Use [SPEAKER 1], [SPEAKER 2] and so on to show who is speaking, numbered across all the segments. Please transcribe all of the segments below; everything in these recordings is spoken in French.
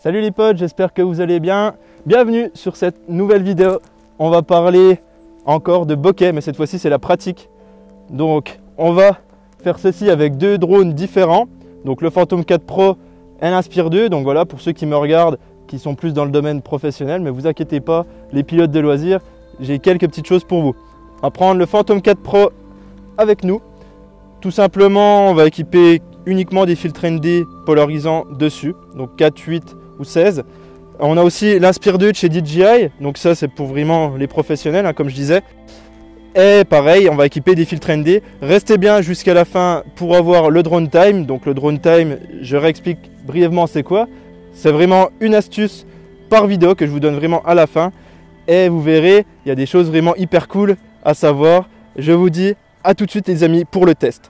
[SPEAKER 1] Salut les potes, j'espère que vous allez bien. Bienvenue sur cette nouvelle vidéo. On va parler encore de bokeh, mais cette fois-ci c'est la pratique. Donc on va faire ceci avec deux drones différents. Donc le Phantom 4 Pro et l'Inspire 2. Donc voilà, pour ceux qui me regardent, qui sont plus dans le domaine professionnel, mais vous inquiétez pas, les pilotes de loisirs, j'ai quelques petites choses pour vous. On va prendre le Phantom 4 Pro avec nous. Tout simplement, on va équiper uniquement des filtres ND polarisants dessus, donc 4, 8 ou 16. On a aussi l'Inspire 2 de chez DJI, donc ça c'est pour vraiment les professionnels, hein, comme je disais. Et pareil, on va équiper des filtres ND. Restez bien jusqu'à la fin pour avoir le drone time. Donc le drone time, je réexplique brièvement c'est quoi. C'est vraiment une astuce par vidéo que je vous donne vraiment à la fin. Et vous verrez, il y a des choses vraiment hyper cool à savoir. Je vous dis à tout de suite les amis pour le test.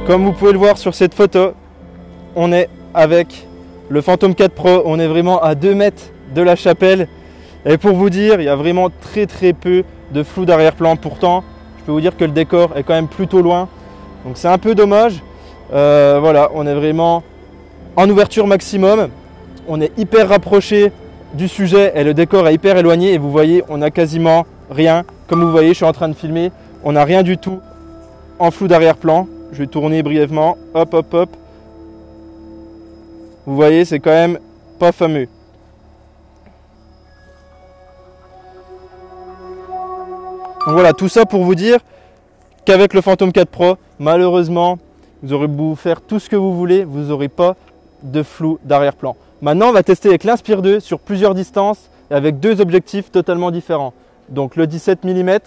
[SPEAKER 1] Comme vous pouvez le voir sur cette photo, on est avec le Phantom 4 Pro, on est vraiment à 2 mètres de la chapelle. Et pour vous dire, il y a vraiment très peu de flou d'arrière-plan. Pourtant, je peux vous dire que le décor est quand même plutôt loin. Donc c'est un peu dommage. Voilà, on est vraiment en ouverture maximum. On est hyper rapproché du sujet et le décor est hyper éloigné. Et vous voyez, on n'a quasiment rien. Comme vous voyez, je suis en train de filmer. On n'a rien du tout en flou d'arrière-plan. Je vais tourner brièvement, hop. Vous voyez, c'est quand même pas fameux. Donc voilà, tout ça pour vous dire qu'avec le Phantom 4 Pro, malheureusement, vous aurez beau faire tout ce que vous voulez, vous n'aurez pas de flou d'arrière-plan. Maintenant, on va tester avec l'Inspire 2 sur plusieurs distances et avec deux objectifs totalement différents. Donc le 17 mm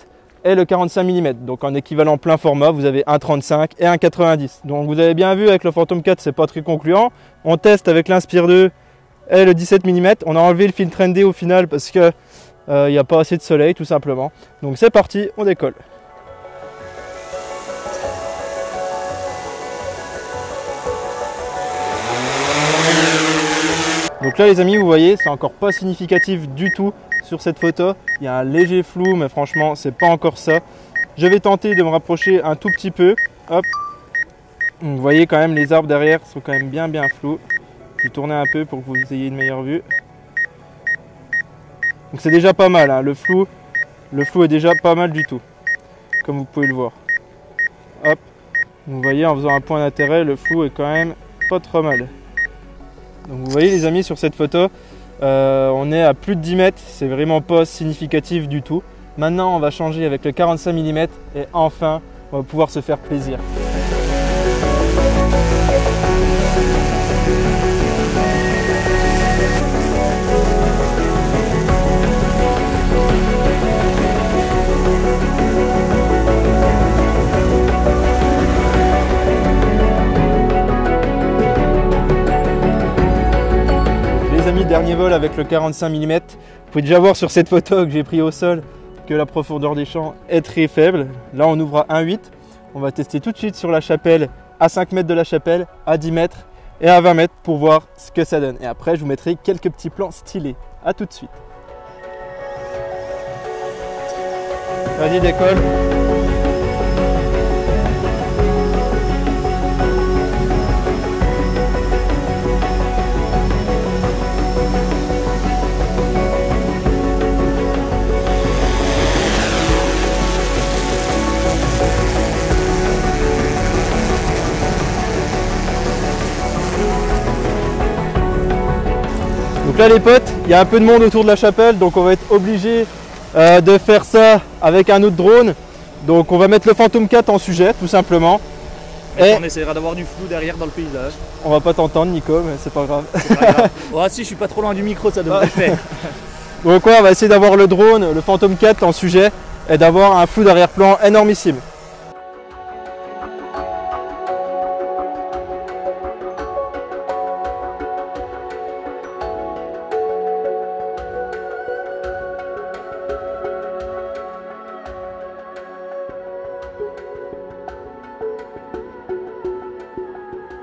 [SPEAKER 1] et le 45 mm. Donc en équivalent plein format, vous avez un 35 et un 90. Donc vous avez bien vu avec le Phantom 4, c'est pas très concluant. On teste avec l'Inspire 2 et le 17 mm. On a enlevé le filtre ND au final parce que il n'y a pas assez de soleil tout simplement. Donc c'est parti, on décolle. Donc là les amis, vous voyez, c'est encore pas significatif du tout sur cette photo. Il y a un léger flou, mais franchement, c'est pas encore ça. Je vais tenter de me rapprocher un tout petit peu. Hop. Donc, vous voyez quand même les arbres derrière sont quand même bien flous. Je vais tourner un peu pour que vous ayez une meilleure vue. Donc c'est déjà pas mal, hein. Le flou est déjà pas mal du tout, comme vous pouvez le voir. Hop. Vous voyez, en faisant un point d'intérêt, le flou est quand même pas trop mal. Donc vous voyez les amis, sur cette photo, on est à plus de 10 mètres, c'est vraiment pas significatif du tout. Maintenant on va changer avec le 45 mm et enfin on va pouvoir se faire plaisir. Dernier vol avec le 45 mm. Vous pouvez déjà voir sur cette photo que j'ai pris au sol que la profondeur des champs est très faible. Là on ouvre à 1,8. On va tester tout de suite sur la chapelle, à 5 mètres de la chapelle, à 10 mètres et à 20 mètres pour voir ce que ça donne. Et après je vous mettrai quelques petits plans stylés. A tout de suite. Vas-y, décolle. Donc là les potes, il y a un peu de monde autour de la chapelle, donc on va être obligé de faire ça avec un autre drone. Donc on va mettre le Phantom 4 en sujet tout simplement.
[SPEAKER 2] Et on essaiera d'avoir du flou derrière dans le paysage.
[SPEAKER 1] On va pas t'entendre Nico, mais c'est pas grave.
[SPEAKER 2] C'est pas grave. Oh si, je suis pas trop loin du micro, ça devrait le faire.
[SPEAKER 1] Donc ouais, on va essayer d'avoir le drone, le Phantom 4 en sujet et d'avoir un flou d'arrière-plan énormissime.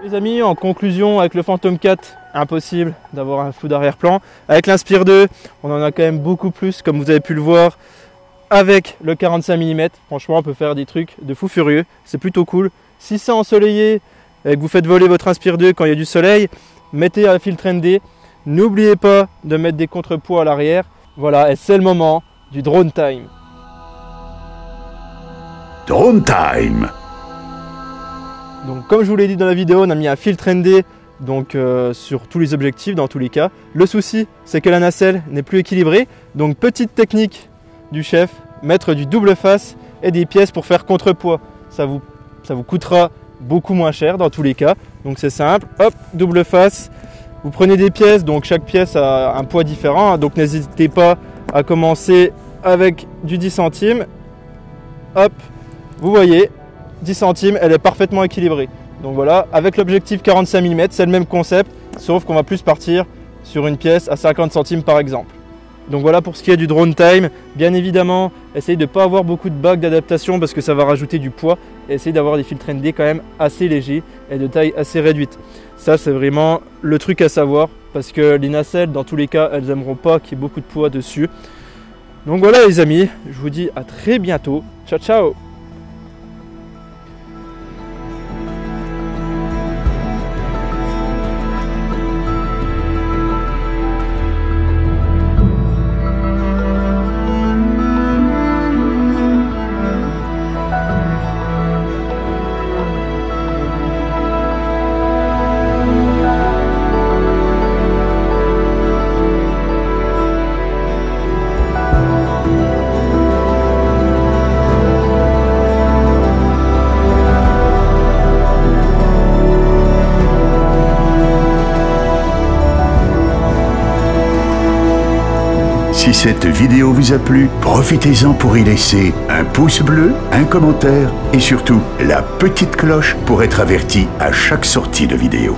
[SPEAKER 1] Les amis, en conclusion, avec le Phantom 4, impossible d'avoir un flou d'arrière-plan. Avec l'Inspire 2, on en a quand même beaucoup plus, comme vous avez pu le voir. Avec le 45 mm, franchement, on peut faire des trucs de fou furieux. C'est plutôt cool. Si c'est ensoleillé et que vous faites voler votre Inspire 2 quand il y a du soleil, mettez un filtre ND. N'oubliez pas de mettre des contrepoids à l'arrière. Voilà, et c'est le moment du drone time.
[SPEAKER 3] Drone time.
[SPEAKER 1] Donc comme je vous l'ai dit dans la vidéo, on a mis un filtre ND donc, sur tous les objectifs dans tous les cas. Le souci, c'est que la nacelle n'est plus équilibrée. Donc petite technique du chef, mettre du double face et des pièces pour faire contrepoids. Ça vous coûtera beaucoup moins cher dans tous les cas. Donc c'est simple, hop, double face. Vous prenez des pièces, donc chaque pièce a un poids différent. Donc n'hésitez pas à commencer avec du 10 centimes. Hop, vous voyez, 10 centimes, elle est parfaitement équilibrée. Donc voilà, avec l'objectif 45 mm, c'est le même concept, sauf qu'on va plus partir sur une pièce à 50 centimes par exemple. Donc voilà pour ce qui est du drone time. Bien évidemment, essayez de ne pas avoir beaucoup de bagues d'adaptation parce que ça va rajouter du poids. Et essayez d'avoir des filtres ND quand même assez légers et de taille assez réduite. Ça, c'est vraiment le truc à savoir parce que les nacelles, dans tous les cas, elles n'aimeront pas qu'il y ait beaucoup de poids dessus. Donc voilà les amis, je vous dis à très bientôt. Ciao ciao.
[SPEAKER 3] Si cette vidéo vous a plu, profitez-en pour y laisser un pouce bleu, un commentaire et surtout la petite cloche pour être averti à chaque sortie de vidéo.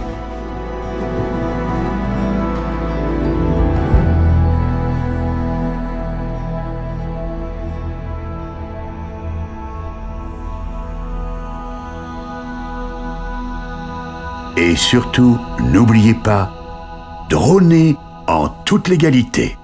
[SPEAKER 3] Et surtout, n'oubliez pas, dronez en toute légalité.